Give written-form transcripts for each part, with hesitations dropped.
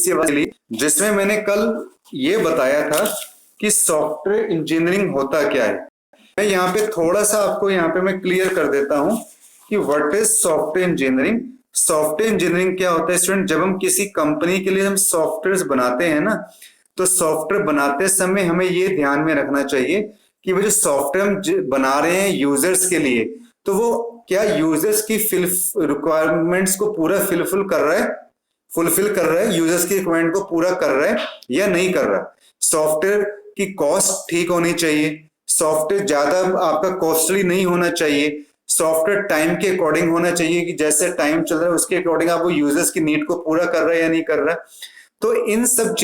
सी आवाज ली, जिसमें मैंने कल ये बताया था कि सॉफ्टवेयर इंजीनियरिंग होता क्या है। मैं यहाँ पे थोड़ा सा आपको यहाँ पे मैं क्लियर कर देता हूँ कि what is software engineering. Software engineering क्या होता है स्टूडेंट, जब हम किसी कंपनी के लिए हम सॉफ्टवेयर बनाते हैं ना, तो सॉफ्टवेयर बनाते समय हमें ये ध्यान में रखना चाहिए कि वो जो सॉफ्टवेयर हम बना रहे हैं यूजर्स के लिए, तो वो क्या यूजर्स की रिक्वायरमेंट्स को पूरा फुलफिल कर रहा है, यूजर्स की रिक्वायरमेंट को पूरा कर रहा है या नहीं कर रहा। सॉफ्टवेयर की कॉस्ट ठीक होनी चाहिए, सॉफ्टवेयर ज्यादा आपका कॉस्टली नहीं होना चाहिए, सॉफ्टवेयर टाइम के अकॉर्डिंग होना चाहिए कि जैसे टाइम चल रहा है उसके अकॉर्डिंग आप वो यूजर्स की नीड को पूरा कर रहा है या नहीं कर रहा। तो इन सब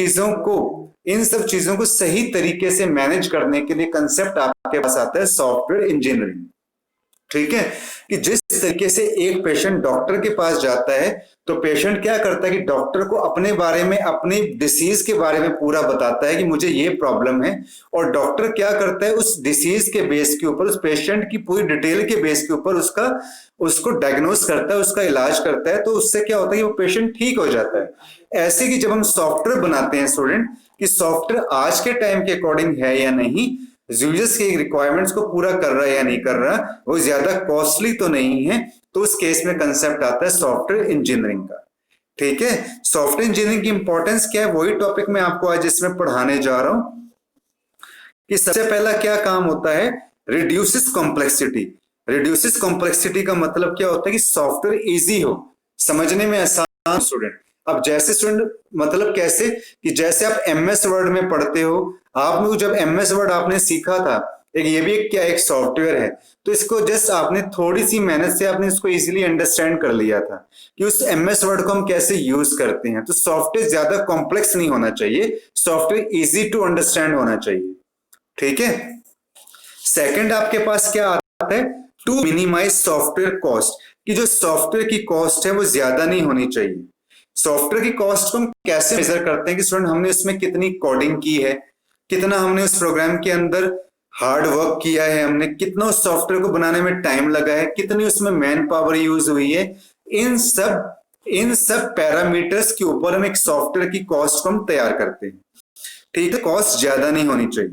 चीजों को सही तरीके से मैनेज करने के लिए कंसेप्ट आपके पास आता है सॉफ्टवेयर इंजीनियरिंग। ठीक है, कि जिस तरीके से एक पेशेंट डॉक्टर के पास जाता है तो पेशेंट क्या करता है कि डॉक्टर को अपने बारे में, अपनी डिसीज के बारे में पूरा बताता है कि मुझे ये प्रॉब्लम है, और डॉक्टर क्या करता है उस डिसीज के बेस के ऊपर, उस पेशेंट की पूरी डिटेल के बेस के ऊपर उसको डायग्नोस करता है, उसका इलाज करता है, तो उससे क्या होता है कि वो पेशेंट ठीक हो जाता है। ऐसे कि जब हम सॉफ्टवेयर बनाते हैं स्टूडेंट, कि सॉफ्टवेयर आज के टाइम के अकॉर्डिंग है या नहीं, यूजर्स के रिक्वायरमेंट्स को पूरा कर रहा है या नहीं कर रहा, वो ज्यादा कॉस्टली तो नहीं है, तो उस केस में कंसेप्ट आता है सॉफ्टवेयर इंजीनियरिंग का। ठीक है, सॉफ्टवेयर इंजीनियरिंग की इंपॉर्टेंस क्या है, वही टॉपिक मैं आपको आज इसमें पढ़ाने जा रहा हूं कि सबसे पहला क्या काम होता है, रिड्यूसिस कॉम्प्लेक्सिटी। रिड्यूसिस कॉम्प्लेक्सिटी का मतलब क्या होता है कि सॉफ्टवेयर इजी हो, समझने में आसान स्टूडेंट। अब जैसे स्टूडेंट मतलब कैसे, कि जैसे आप एमएस वर्ड में पढ़ते हो, आपने जब एमएस वर्ड आपने सीखा था, ये भी एक सॉफ्टवेयर है, तो इसको जस्ट आपने थोड़ी सी मेहनत से आपने इसको इजीली अंडरस्टैंड कर लिया था कि उस एमएस वर्ड को हम कैसे यूज करते हैं। तो सॉफ्टवेयर ज्यादा कॉम्प्लेक्स नहीं होना चाहिए, सॉफ्टवेयर इजी टू अंडरस्टैंड होना चाहिए। ठीक है, सेकंड आपके पास क्या आता है, टू मिनिमाइज सॉफ्टवेयर कॉस्ट, कि जो सॉफ्टवेयर की कॉस्ट है वो ज्यादा नहीं होनी चाहिए। सॉफ्टवेयर की कॉस्ट को हम कैसे मेजर करते हैं कि स्टूडेंट हमने इसमें कितनी कोडिंग की है, कितना हमने उस प्रोग्राम के अंदर हार्ड वर्क किया है, हमने कितना उस सॉफ्टवेयर को बनाने में टाइम लगा है, कितनी उसमें मैन पावर यूज हुई है, इन सब पैरामीटर्स के ऊपर हम एक सॉफ्टवेयर की कॉस्ट को हम तैयार करते हैं। ठीक है, कॉस्ट ज्यादा नहीं होनी चाहिए।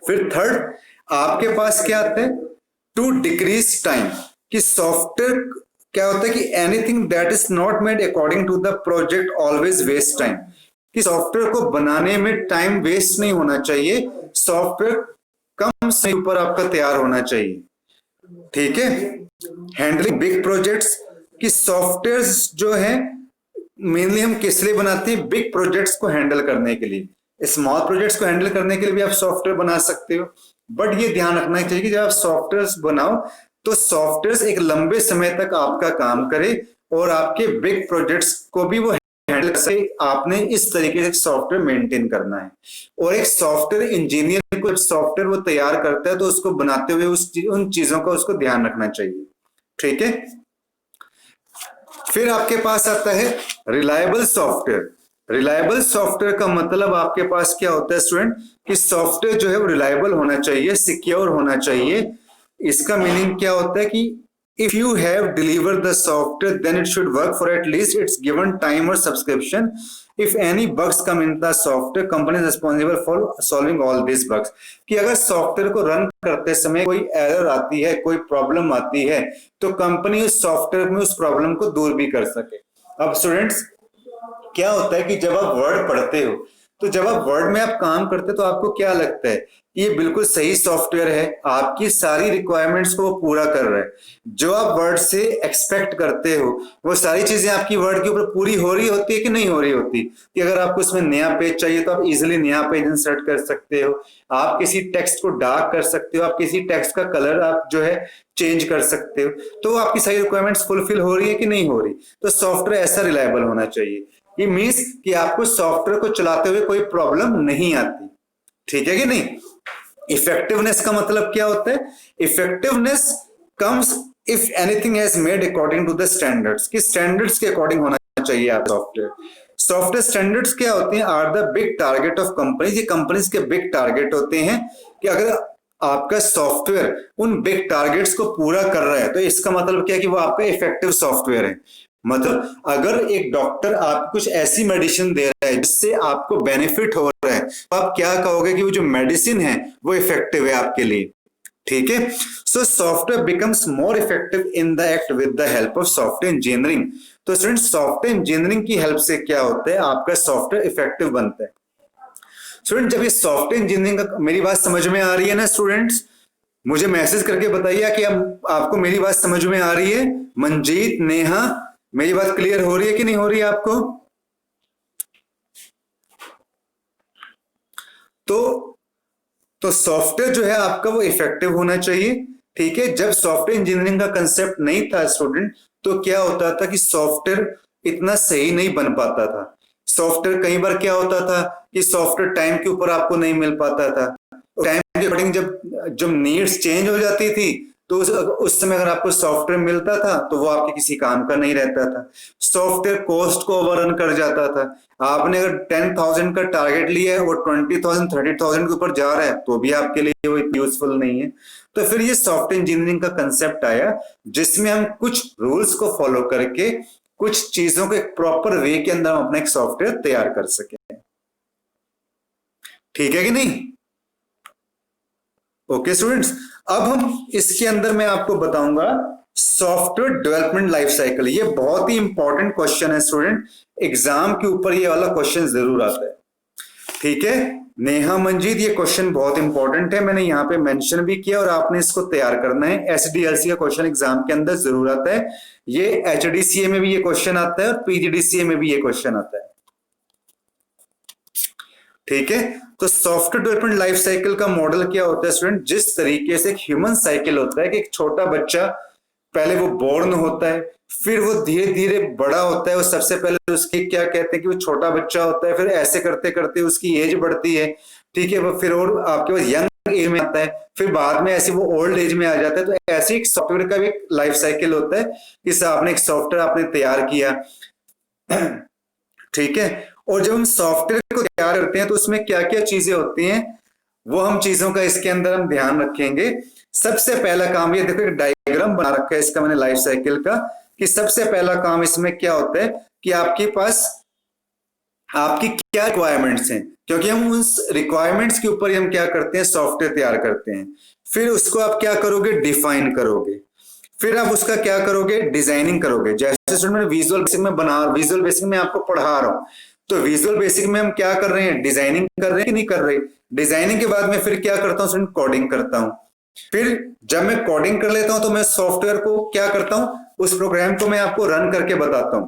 फिर थर्ड आपके पास क्या आता है, टू डिक्रीज टाइम, कि सॉफ्टवेयर क्या होता है कि anything that is not made according to the project always waste time, कि सॉफ्टवेयर को बनाने में टाइम वेस्ट नहीं होना चाहिए, सॉफ्टवेयर कम समय ऊपर आपका तैयार होना चाहिए। ठीक है, हैंडलिंग बिग प्रोजेक्ट्स, कि सॉफ्टवेयर जो है मेनली हम किस लिए बनाते हैं, बिग प्रोजेक्ट्स को हैंडल करने के लिए। स्मॉल प्रोजेक्ट्स को हैंडल करने के लिए भी आप सॉफ्टवेयर बना सकते हो, बट ये ध्यान रखना चाहिए कि जब आप सॉफ्टवेयर बनाओ तो सॉफ्टवेयर एक लंबे समय तक आपका काम करे और आपके बिग प्रोजेक्ट्स को भी वो हैंडल से आपने इस तरीके से सॉफ्टवेयर मेंटेन करना है। और एक सॉफ्टवेयर इंजीनियर को सॉफ्टवेयर वो तैयार करता है तो उसको बनाते हुए उन चीजों का उसको ध्यान रखना चाहिए। ठीक है, फिर आपके पास आता है रिलायबल सॉफ्टवेयर। रिलायबल सॉफ्टवेयर का मतलब आपके पास क्या होता है स्टूडेंट, कि सॉफ्टवेयर जो है वो रिलायबल होना चाहिए, सिक्योर होना चाहिए। इसका मीनिंग क्या होता है कि if you have delivered the software then it should work for at least its given time or subscription. If any bugs come in the software, company is responsible for solving all these bugs. कि अगर software को run करते समय कोई error आती है, कोई problem आती है, तो कंपनी उस सॉफ्टवेयर में उस प्रॉब्लम को दूर भी कर सके। अब स्टूडेंट्स क्या होता है कि जब आप वर्ड पढ़ते हो, तो जब आप वर्ड में आप काम करते हो तो आपको क्या लगता है, ये बिल्कुल सही सॉफ्टवेयर है, आपकी सारी रिक्वायरमेंट्स को वो पूरा कर रहा है, जो आप वर्ड से एक्सपेक्ट करते हो वो सारी चीजें आपकी वर्ड के ऊपर पूरी हो रही होती है कि नहीं हो रही होती। कि अगर आपको इसमें नया पेज चाहिए तो आप इजिली नया पेज इंसर्ट कर सकते हो, आप किसी टेक्स्ट को डार्क कर सकते हो, आप किसी टेक्स्ट का कलर आप जो है चेंज कर सकते हो, तो आपकी सारी रिक्वायरमेंट्स फुलफिल हो रही है कि नहीं हो रही। तो सॉफ्टवेयर ऐसा रिलायबल होना चाहिए, ये मीन्स कि आपको सॉफ्टवेयर को चलाते हुए कोई प्रॉब्लम नहीं आती। ठीक है कि नहीं। इफेक्टिवनेस का मतलब क्या होता है, effectiveness comes if anything has made according to the standards, कि स्टैंडर्ड्स के अकॉर्डिंग होना चाहिए आप सॉफ्टवेयर। सॉफ्टवेयर स्टैंडर्ड्स क्या होते हैं, are the big target of companies, ये कंपनीज के बिग टारगेट होते हैं कि अगर आपका सॉफ्टवेयर उन बिग टारगेट्स को पूरा कर रहा है तो इसका मतलब क्या है कि वो आपका इफेक्टिव सॉफ्टवेयर है। मतलब अगर एक डॉक्टर आपको कुछ ऐसी मेडिसिन दे रहा है जिससे आपको बेनिफिट हो रहा है, तो आप क्या कहोगे कि वो जो मेडिसिन है वो इफेक्टिव है आपके लिए। ठीक है, so software becomes more effective in the act with the help of software engineering. तो स्टूडेंट सॉफ्टवेयर इंजीनियरिंग की हेल्प से क्या होता है, आपका सॉफ्टवेयर इफेक्टिव बनता है। स्टूडेंट जब ये सॉफ्टवेयर इंजीनियरिंग का, मेरी बात समझ में आ रही है ना स्टूडेंट्स? मुझे मैसेज करके बताइए कि आपको मेरी बात समझ में आ रही है। मंजीत, नेहा, मेरी बात क्लियर हो रही है कि नहीं हो रही है आपको? तो सॉफ्टवेयर जो है आपका वो इफेक्टिव होना चाहिए। ठीक है, जब सॉफ्टवेयर इंजीनियरिंग का कंसेप्ट नहीं था स्टूडेंट, तो क्या होता था कि सॉफ्टवेयर इतना सही नहीं बन पाता था। सॉफ्टवेयर कई बार क्या होता था कि सॉफ्टवेयर टाइम के ऊपर आपको नहीं मिल पाता था। टाइम के अकॉर्डिंग जब जब नीड्स चेंज हो जाती थी, तो उस समय अगर आपको सॉफ्टवेयर मिलता था तो वो आपके किसी काम का नहीं रहता था। सॉफ्टवेयर कॉस्ट को ओवररन कर जाता था। आपने अगर 10,000 का टारगेट लिया है, वो 20,000 30,000 के ऊपर जा रहा है, तो भी आपके लिए वो यूजफुल नहीं है। तो फिर ये सॉफ्टवेयर इंजीनियरिंग का कंसेप्ट आया, जिसमें हम कुछ रूल्स को फॉलो करके कुछ चीजों को एक प्रॉपर वे के अंदर हम अपना एक सॉफ्टवेयर तैयार कर सके। ठीक है कि नहीं? ओके स्टूडेंट्स, अब हम इसके अंदर मैं आपको बताऊंगा सॉफ्टवेयर डेवलपमेंट लाइफ साइकिल। ये बहुत ही इंपॉर्टेंट क्वेश्चन है स्टूडेंट, एग्जाम के ऊपर ये वाला क्वेश्चन जरूर आता है। ठीक है नेहा, मंजीत, ये क्वेश्चन बहुत इंपॉर्टेंट है, मैंने यहाँ पे मेंशन भी किया और आपने इसको तैयार करना है। एसडीएलसी का क्वेश्चन एग्जाम के अंदर जरूर आता है। ये एचडीसीए में भी ये क्वेश्चन आता है और पीजीडीसीए में भी ये क्वेश्चन आता है। ठीक है, तो सॉफ्टवेयर डेवलपमेंट लाइफ साइकिल का मॉडल क्या होता है स्टूडेंट? जिस तरीके से एक ह्यूमन साइकिल होता है कि एक छोटा बच्चा पहले वो बोर्न होता है, फिर वो धीरे धीरे बड़ा होता है। वो सबसे पहले उसकी क्या कहते हैं कि वो छोटा बच्चा होता है, फिर ऐसे करते करते उसकी एज बढ़ती है। ठीक है, वो फिर और आपके पास यंग एज में आता है, फिर बाद में ऐसे वो ओल्ड एज में आ जाता है। तो ऐसे एक सॉफ्टवेयर का भी एक लाइफ साइकिल होता है कि आपने एक सॉफ्टवेयर आपने तैयार किया। ठीक है, और जब हम सॉफ्टवेयर को तैयार करते हैं तो उसमें क्या क्या चीजें होती हैं, वो हम चीजों का इसके अंदर हम ध्यान रखेंगे। सबसे पहला काम, ये देखो एक डायग्राम बना रखा है इसका मैंने लाइफ साइकिल का, कि सबसे पहला काम इसमें क्या होता है कि आपके पास आपकी क्या रिक्वायरमेंट्स हैं, क्योंकि हम उस रिक्वायरमेंट्स के ऊपर हम क्या करते हैं, सॉफ्टवेयर तैयार करते हैं। फिर उसको आप क्या करोगे, डिफाइन करोगे। फिर आप उसका क्या करोगे, डिजाइनिंग करोगे। जैसे मैं विजुअल बेसिक में विजुअल बेसिक में आपको पढ़ा रहा हूं, तो विजुअल बेसिक में हम क्या कर रहे हैं, डिजाइनिंग कर रहे हैं कि नहीं कर रहे। डिजाइनिंग के बाद में फिर क्या करता हूँ, कोडिंग करता हूँ। फिर जब मैं कोडिंग कर लेता हूं तो मैं सॉफ्टवेयर को क्या करता हूं, उस प्रोग्राम को मैं आपको रन करके बताता हूं,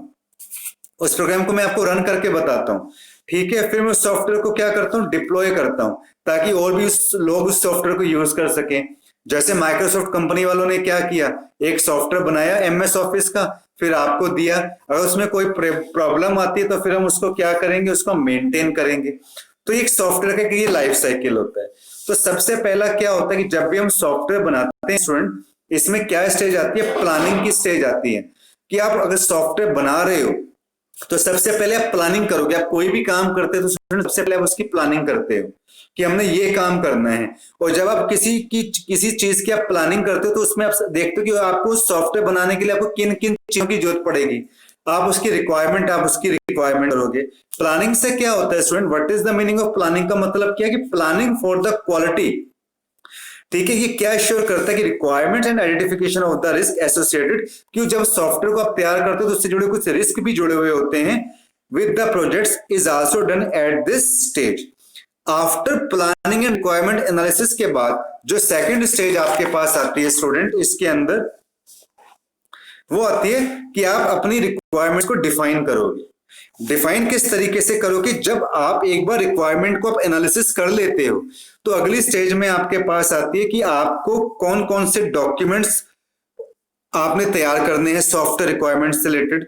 उस प्रोग्राम को मैं आपको रन करके बताता हूं। ठीक है, फिर मैं उस सॉफ्टवेयर को क्या करता हूं, डिप्लॉय करता हूं, ताकि और भी लोग उस सॉफ्टवेयर को यूज कर सकें। जैसे माइक्रोसॉफ्ट कंपनी वालों ने क्या किया, एक सॉफ्टवेयर बनाया एमएस ऑफिस का, फिर आपको दिया। अगर उसमें कोई प्रॉब्लम आती है तो फिर हम उसको क्या करेंगे, उसको मेंटेन करेंगे। तो एक सॉफ्टवेयर का ये लाइफ साइकिल होता है। तो सबसे पहला क्या होता है कि जब भी हम सॉफ्टवेयर बनाते हैं स्टूडेंट, इसमें क्या स्टेज आती है, प्लानिंग की स्टेज आती है। कि आप अगर सॉफ्टवेयर बना रहे हो तो सबसे पहले आप प्लानिंग करोगे। आप कोई भी काम करते हो तो सबसे पहले आप उसकी प्लानिंग करते हो कि हमने ये काम करना है। और जब आप किसी चीज की आप प्लानिंग करते हो तो उसमें आप देखते हो कि आपको सॉफ्टवेयर बनाने के लिए आपको किन किन चीजों की जरूरत पड़ेगी। आप उसकी रिक्वायरमेंट करोगे। प्लानिंग से क्या होता है student, what is the meaning of planning का मतलब क्या है कि प्लानिंग फॉर द क्वालिटी। ठीक है, ये क्या श्योर करता है कि requirement and identification of the risk associated, क्यों जब सॉफ्टवेयर को आप तैयार करते हो तो उससे जुड़े कुछ रिस्क भी जुड़े हुए होते हैं with the projects is also done at this stage. After planning and requirement analysis के बाद जो सेकंड स्टेज आपके पास आती है स्टूडेंट, इसके अंदर वो आती है कि आप अपनी रिक्वायरमेंट्स को डिफाइन करोगे। डिफाइन किस तरीके से करोगे, जब आप एक बार रिक्वायरमेंट को आप एनालिसिस कर लेते हो तो अगली स्टेज में आपके पास आती है कि आपको कौन कौन से डॉक्यूमेंट्स आपने तैयार करने हैं सॉफ्टवेयर रिक्वायरमेंट्स से रिलेटेड।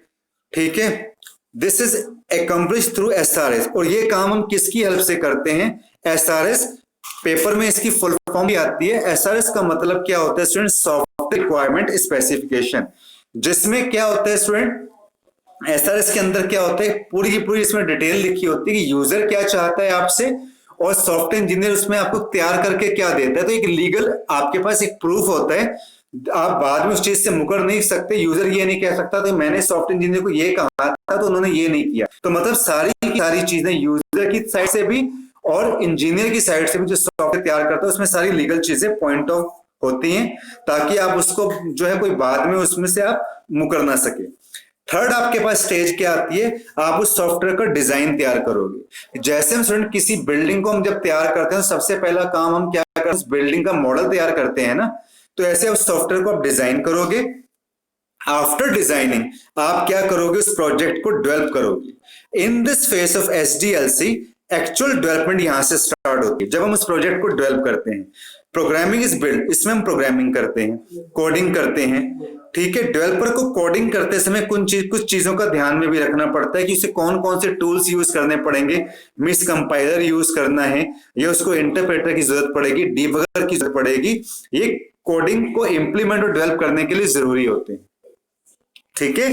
ठीक है, this is accomplish through SRS. और ये काम हम किसकी हेल्प से करते हैं, एसआरएस। पेपर में इसकी फुल फॉर्म भी आती है। एसआरएस का मतलब क्या होता है स्टूडेंट, सॉफ्टवेयर रिक्वायरमेंट स्पेसिफिकेशन। जिसमें क्या होता है स्टूडेंट, एसआरएस के अंदर क्या होता है, पूरी की पूरी इसमें डिटेल लिखी होती है कि यूजर क्या चाहता है आपसे और सॉफ्टवेयर इंजीनियर उसमें आपको तैयार करके क्या देता है। तो एक लीगल आपके पास एक प्रूफ होता है आप बाद में उस चीज से मुकर नहीं सकते। यूजर ये नहीं कह सकता तो मैंने सॉफ्टवेयर इंजीनियर को ये कहा था तो उन्होंने ये नहीं किया। तो मतलब सारी की सारी चीजें यूजर की साइड से भी और इंजीनियर की साइड से भी जो सॉफ्टवेयर तैयार करता है उसमें सारी लीगल चीजें पॉइंट ऑफ होती हैं, ताकि आप उसको जो है कोई बाद में उसमें से आप मुकर ना सके। थर्ड आपके पास स्टेज क्या आती है, आप उस सॉफ्टवेयर का डिजाइन तैयार करोगे। जैसे हम स्टूडेंट किसी बिल्डिंग को हम जब तैयार करते हैं सबसे पहला काम हम क्या करते हैं, उस बिल्डिंग का मॉडल तैयार करते हैं ना। तो ऐसे उस सॉफ्टवेयर को आप डिजाइन करोगे। आफ्टर डिजाइनिंग आप क्या करोगे, उस प्रोजेक्ट को डेवलप करोगे। In this phase of SDLC actual development यहां से स्टार्ट होती है, जब हम उस प्रोजेक्ट को डेवलप करते हैं। प्रोग्रामिंग इज बिल्ड, इसमें हम प्रोग्रामिंग करते हैं, कोडिंग करते हैं। ठीक है, डेवलपर को कोडिंग करते समय कुछ चीजों का ध्यान में भी रखना पड़ता है कि उसे कौन कौन से टूल्स यूज करने पड़ेंगे। मिस कंपाइलर यूज करना है या उसको इंटरप्रेटर की जरूरत पड़ेगी, डीबगर की जरूरत पड़ेगी। ये कोडिंग को इंप्लीमेंट और डेवलप करने के लिए जरूरी होते हैं। ठीक है,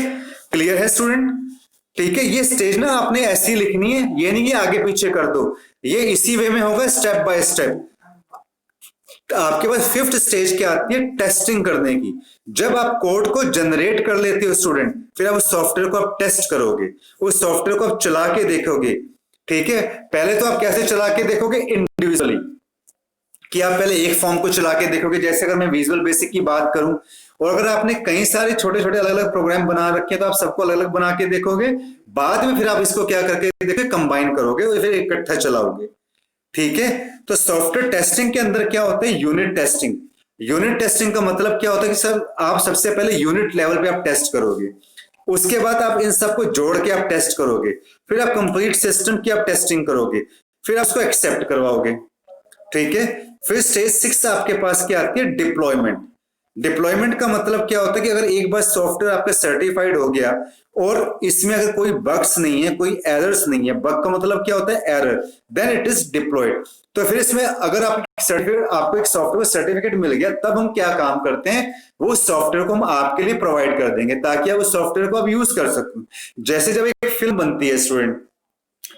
क्लियर है स्टूडेंट? ठीक है, ये स्टेज ना आपने ऐसी लिखनी है, ये नहीं कि आगे पीछे कर दो, ये इसी वे में होगा स्टेप बाय स्टेप। आपके पास फिफ्थ स्टेज क्या आती है, टेस्टिंग करने की। जब आप कोड को जनरेट कर लेते हो स्टूडेंट, फिर आप उस सॉफ्टवेयर को आप टेस्ट करोगे, उस सॉफ्टवेयर को आप चला के देखोगे। ठीक है, पहले तो आप कैसे चला के देखोगे, इंडिविजुअली, कि आप पहले एक फॉर्म को चला के देखोगे। जैसे अगर मैं विजुअल बेसिक की बात करूं, और अगर आपने कई सारे छोटे छोटे अलग अलग प्रोग्राम बना रखे हैं तो आप सबको अलग अलग बना के देखोगे। बाद में फिर आप इसको क्या करके देखोगे, कंबाइन करोगे और फिर इकट्ठा चलाओगे। ठीक है, तो सॉफ्टवेयर टेस्टिंग के अंदर क्या होता है, यूनिट टेस्टिंग। यूनिट टेस्टिंग का मतलब क्या होता है कि सब आप सबसे पहले यूनिट लेवल पे आप टेस्ट करोगे, उसके बाद आप इन सबको जोड़ के आप टेस्ट करोगे, फिर आप कंप्लीट सिस्टम की आप टेस्टिंग करोगे, फिर आप उसको एक्सेप्ट करवाओगे। ठीक है, फिर स्टेज 6 आपके पास क्या आती है, डिप्लॉयमेंट। डिप्लॉयमेंट का मतलब क्या होता है कि अगर एक बार सॉफ्टवेयर आपका सर्टिफाइड हो गया और इसमें अगर कोई बग्स नहीं है, कोई एरर्स नहीं है, बग का मतलब क्या होता है, error, then it is deployed. तो फिर इसमें अगर आप सर्टिफिकेट, आपको एक सॉफ्टवेयर सर्टिफिकेट मिल गया, तब हम क्या काम करते हैं, वो सॉफ्टवेयर को हम आपके लिए प्रोवाइड कर देंगे ताकि आप उस सॉफ्टवेयर को आप यूज कर सको। जैसे जब एक फिल्म बनती है स्टूडेंट,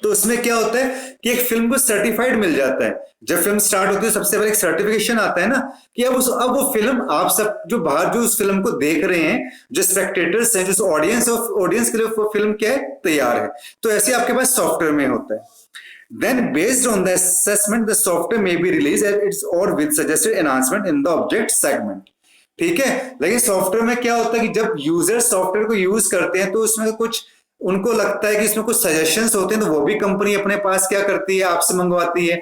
तो उसमें क्या होता है कि एक फिल्म को सर्टिफाइड मिल जाता है। जब फिल्म स्टार्ट होती है सबसे पहले एक सर्टिफिकेशन आता है ना, कि अब वो फिल्म, आप सब जो बाहर जो उस फिल्म को देख रहे हैं, जो स्पेक्टेटर्स हैं, जो ऑडियंस के लिए वो फिल्म क्या है, तैयार है। तो ऐसे आपके पास सॉफ्टवेयर में होता है। Then based on the assessment, the software may be released at its or with suggested enhancement in the object segment. ठीक है, लेकिन सॉफ्टवेयर में क्या होता है कि जब यूजर सॉफ्टवेयर को यूज करते हैं तो उसमें कुछ उनको लगता है कि इसमें कुछ सजेशंस होते हैं, तो वो भी कंपनी अपने पास क्या करती है, आपसे मंगवाती है।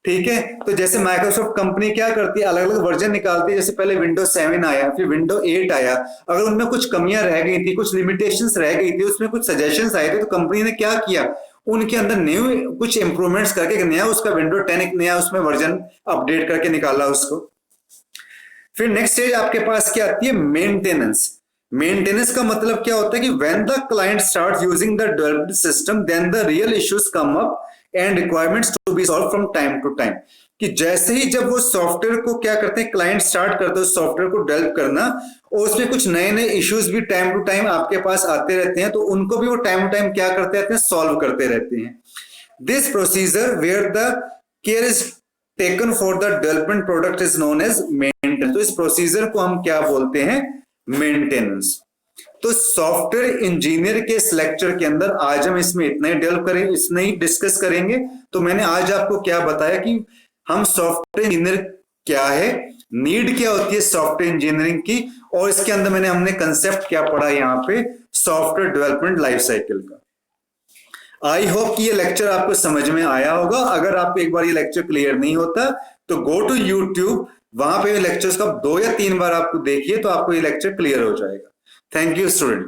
ठीक है, तो जैसे माइक्रोसॉफ्ट कंपनी क्या करती है, अलग अलग वर्जन निकालती है। जैसे पहले विंडोज 7 आया, फिर विंडो 8 आया। अगर उनमें कुछ कमियां रह गई थी, कुछ लिमिटेशंस रह गई थी, उसमें कुछ सजेशंस आए थे, तो कंपनी ने क्या किया, उनके अंदर न्यू कुछ इंप्रूवमेंट्स करके एक नया उसका विंडो 10 एक नया उसमें वर्जन अपडेट करके निकाला उसको। फिर नेक्स्ट स्टेज आपके पास क्या आती है, मेंटेनेंस। मेंटेनेंस का मतलब क्या होता है कि when the client start using the developed system, then the real issues come up and requirements to be solve from time to time. कि जैसे ही जब वो सॉफ्टवेयर को क्या करते हैं, क्लाइंट स्टार्ट करते हैं सॉफ्टवेयर को डेवलप करना, और उसमें कुछ नए नए इश्यूज भी टाइम टू टाइम आपके पास आते रहते हैं, तो उनको भी वो टाइम टू टाइम क्या करते रहते हैं, सॉल्व करते रहते हैं। This procedure where the care is taken for the development product is known as maintenance. तो इस प्रोसीजर को हम क्या बोलते हैं, मेंटेनेंस। तो सॉफ्टवेयर इंजीनियर के इस लेक्चर के अंदर आज हम इसमें इतना ही डेवलप करेंगे, इतना ही डिस्कस करेंगे। तो मैंने आज आपको क्या बताया कि हम सॉफ्टवेयर इंजीनियर क्या है, नीड क्या होती है सॉफ्टवेयर इंजीनियरिंग की, और इसके अंदर हमने कंसेप्ट क्या पढ़ा यहाँ पे, सॉफ्टवेयर डेवलपमेंट लाइफ साइकिल का। आई होप कि ये लेक्चर आपको समझ में आया होगा। अगर आपको एक बार ये लेक्चर क्लियर नहीं होता तो गो टू यूट्यूब, वहां पे लेक्चर्स का 2 या 3 बार आपको देखिए तो आपको ये लेक्चर क्लियर हो जाएगा। Thank you student.